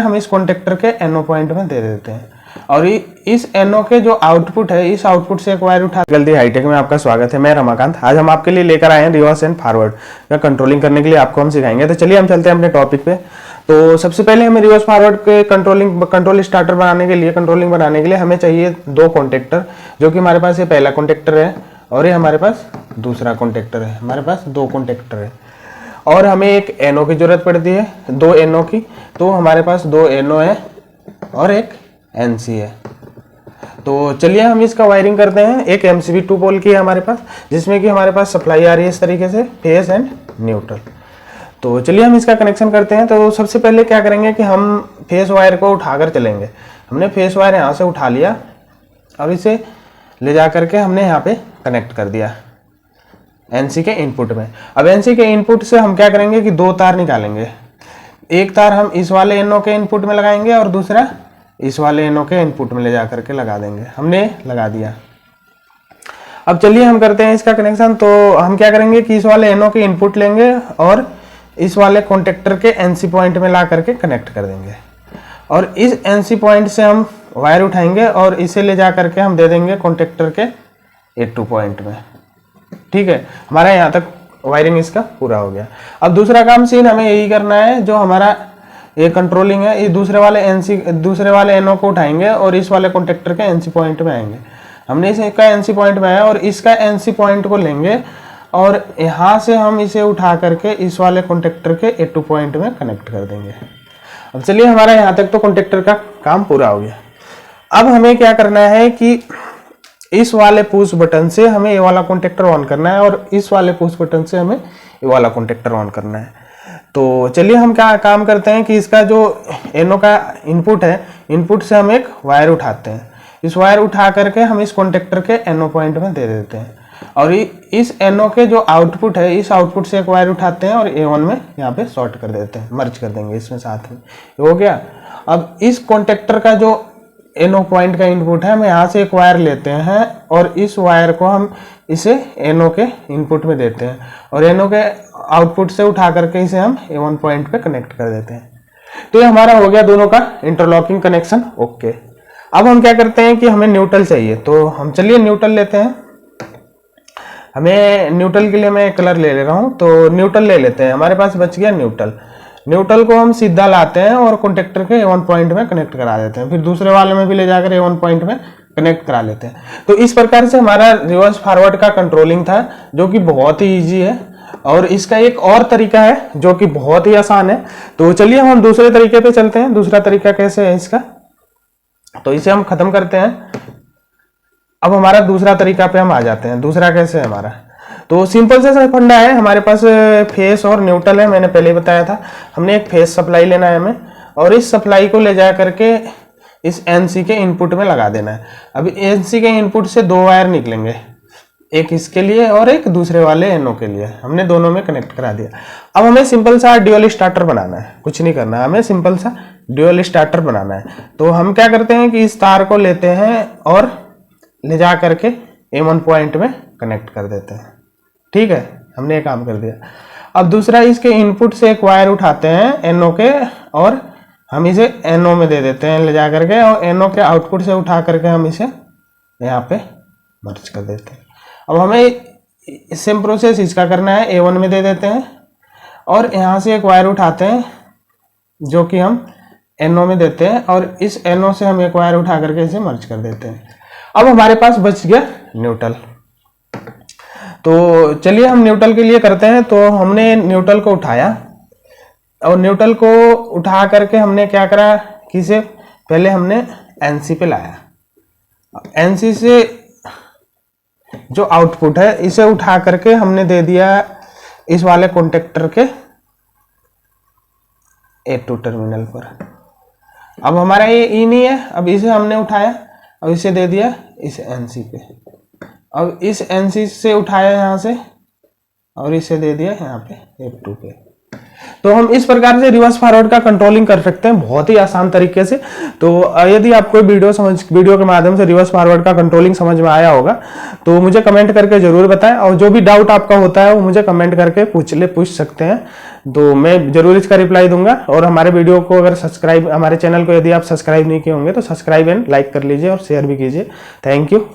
हम इस कॉन्टेक्टर के NO पॉइंट में दे देते हैं और इस NO के जो आउटपुट है, इस आउटपुट से एक वायर उठा। जल्दी हाईटेक में आपका स्वागत है, मैं रमाकांत। आज हम आपके लिए लेकर आए हैं रिवर्स एंड फॉरवर्ड का कंट्रोलिंग करने के लिए आपको हम सिखाएंगे। तो चलिए हम चलते हैं अपने टॉपिक पे। तो सबसे पहले हमें रिवर्स फॉरवर्ड के कंट्रोल स्टार्टर बनाने के लिए, कंट्रोलिंग बनाने के लिए हमें चाहिए दो कॉन्टेक्टर, जो कि हमारे पास ये पहला कॉन्टेक्टर है और ये हमारे पास दूसरा कॉन्टेक्टर है। हमारे पास दो कॉन्टेक्टर है और हमें एक NO की जरूरत पड़ती है, दो NO की। तो हमारे पास दो NO है और एक NC है। तो चलिए हम इसका वायरिंग करते हैं। एक MCB 2 पोल की है हमारे पास, जिसमें कि हमारे पास सप्लाई आ रही है इस तरीके से, फेस एंड न्यूट्रल। तो चलिए हम इसका कनेक्शन करते हैं। तो सबसे पहले क्या करेंगे कि हम फेस वायर को उठाकर चलेंगे। हमने फेस वायर यहाँ से उठा लिया और इसे ले जा करके हमने यहाँ पे कनेक्ट कर दिया NC के इनपुट में। अब NC के इनपुट से हम क्या करेंगे कि दो तार निकालेंगे। एक तार हम इस वाले NO के इनपुट में लगाएंगे और दूसरा इस वाले NO के इनपुट में ले जा करके लगा देंगे। हमने लगा दिया। अब चलिए हम करते हैं इसका कनेक्शन। तो हम क्या करेंगे कि इस वाले NO के इनपुट लेंगे और इस वाले कॉन्टेक्टर के NC पॉइंट में ला करके कनेक्ट कर देंगे और इस NC पॉइंट से हम वायर उठाएंगे और इसे ले जा करके हम दे देंगे कॉन्टेक्टर के A2 पॉइंट में। ठीक है, हमारा यहाँ तक वायरिंग इसका पूरा हो गया। अब दूसरा काम सीन हमें यही करना है, जो हमारा ये कंट्रोलिंग है, ये दूसरे वाले NO को उठाएंगे और इस वाले कॉन्टेक्टर के NC पॉइंट में आएंगे। हमने इसका NC पॉइंट में आया और इसका NC पॉइंट को लेंगे और यहाँ से हम इसे उठा करके इस वाले कॉन्टेक्टर के A2 पॉइंट में कनेक्ट कर देंगे। अब चलिए हमारा यहाँ तक तो कॉन्टेक्टर का काम पूरा हो गया। अब हमें क्या करना है कि इस वाले पुश बटन से हमें ये वाला कॉन्टेक्टर ऑन करना है और इस वाले पुश बटन से हमें ये वाला कॉन्टेक्टर ऑन करना है। तो चलिए हम क्या काम करते हैं कि इसका जो NO का इनपुट है, इनपुट से हम एक वायर उठाते हैं। इस वायर उठा करके हम इस कॉन्टेक्टर के NO पॉइंट में दे देते हैं और इस NO के जो आउटपुट है, इस आउटपुट से एक वायर उठाते हैं और A1 में यहाँ पे शॉर्ट कर देते हैं, मर्ज कर देंगे इसमें साथ में। हो गया। अब इस कॉन्टेक्टर का जो NO पॉइंट का इनपुट है, हम यहाँ से एक वायर लेते हैं और इस वायर को हम इसे NO के इनपुट में देते हैं और NO के आउटपुट से उठा करके इसे हम A1 पॉइंट पे कनेक्ट कर देते हैं। तो ये हमारा हो गया दोनों का इंटरलॉकिंग कनेक्शन। ओके, अब हम क्या करते हैं कि हमें न्यूट्रल चाहिए। तो हम चलिए न्यूट्रल लेते हैं। हमें न्यूट्रल के लिए मैं कलर ले रहा हूँ, तो न्यूट्रल ले लेते हैं। हमारे पास बच गया न्यूट्रल। न्यूट्रल को हम सीधा लाते हैं और कॉन्टेक्टर के A1 पॉइंट में कनेक्ट करा देते हैं, फिर दूसरे वाले में भी ले जाकर A1 पॉइंट में कनेक्ट करा लेते हैं। तो इस प्रकार से हमारा रिवर्स फॉरवर्ड का कंट्रोलिंग था, जो कि बहुत ही इजी है। और इसका एक और तरीका है जो कि बहुत ही आसान है। तो चलिए हम दूसरे तरीके पे चलते हैं। दूसरा तरीका कैसे है इसका, तो इसे हम खत्म करते हैं। अब हमारा दूसरा तरीका पे हम आ जाते हैं। दूसरा कैसे है हमारा, तो सिंपल सा फंडा है। हमारे पास फेस और न्यूट्रल है, मैंने पहले ही बताया था। हमने एक फेस सप्लाई लेना है हमें और इस सप्लाई को ले जा करके इस NC के इनपुट में लगा देना है। अब NC के इनपुट से दो वायर निकलेंगे, एक इसके लिए और एक दूसरे वाले NO के लिए। हमने दोनों में कनेक्ट करा दिया। अब हमें सिंपल सा ड्यूअल स्टार्टर बनाना है, कुछ नहीं करना, हमें सिंपल सा ड्यूअल स्टार्टर बनाना है। तो हम क्या करते हैं कि इस तार को लेते हैं और ले जा करके A1 पॉइंट में कनेक्ट कर देते हैं। ठीक है, हमने ये काम कर दिया। अब दूसरा, इसके इनपुट से एक वायर उठाते हैं NO के और हम इसे NO में दे देते हैं ले जा करके, और NO के आउटपुट से उठा करके हम इसे यहाँ पे मर्ज कर देते हैं। अब हमें सेम प्रोसेस इसका करना है। A1 में दे देते हैं और यहाँ से एक वायर उठाते हैं जो कि हम NO में देते हैं और इस NO से हम एक वायर उठा करके इसे मर्ज कर देते हैं। अब हमारे पास बच गया न्यूट्रल। तो चलिए हम न्यूट्रल के लिए करते हैं। तो हमने न्यूट्रल को उठाया और न्यूट्रल को उठा करके हमने क्या करा कि इसे पहले हमने NC पे लाया। NC से जो आउटपुट है इसे उठा करके हमने दे दिया इस वाले कॉन्टेक्टर के A2 टर्मिनल पर। अब हमारा ये E नहीं है, अब इसे हमने उठाया और इसे दे दिया इस NC पे। अब इस NC से उठाया यहाँ से और इसे दे दिया यहाँ पे A2 पे। तो हम इस प्रकार से रिवर्स फॉरवर्ड का कंट्रोलिंग कर सकते हैं बहुत ही आसान तरीके से। तो यदि आपको वीडियो के माध्यम से रिवर्स फॉरवर्ड का कंट्रोलिंग समझ में आया होगा तो मुझे कमेंट करके जरूर बताएं, और जो भी डाउट आपका होता है वो मुझे कमेंट करके पूछ सकते हैं, तो मैं जरूर इसका रिप्लाई दूंगा। और हमारे वीडियो को अगर हमारे चैनल को यदि आप सब्सक्राइब नहीं किए होंगे तो सब्सक्राइब एंड लाइक कर लीजिए और शेयर भी कीजिए। Thank you.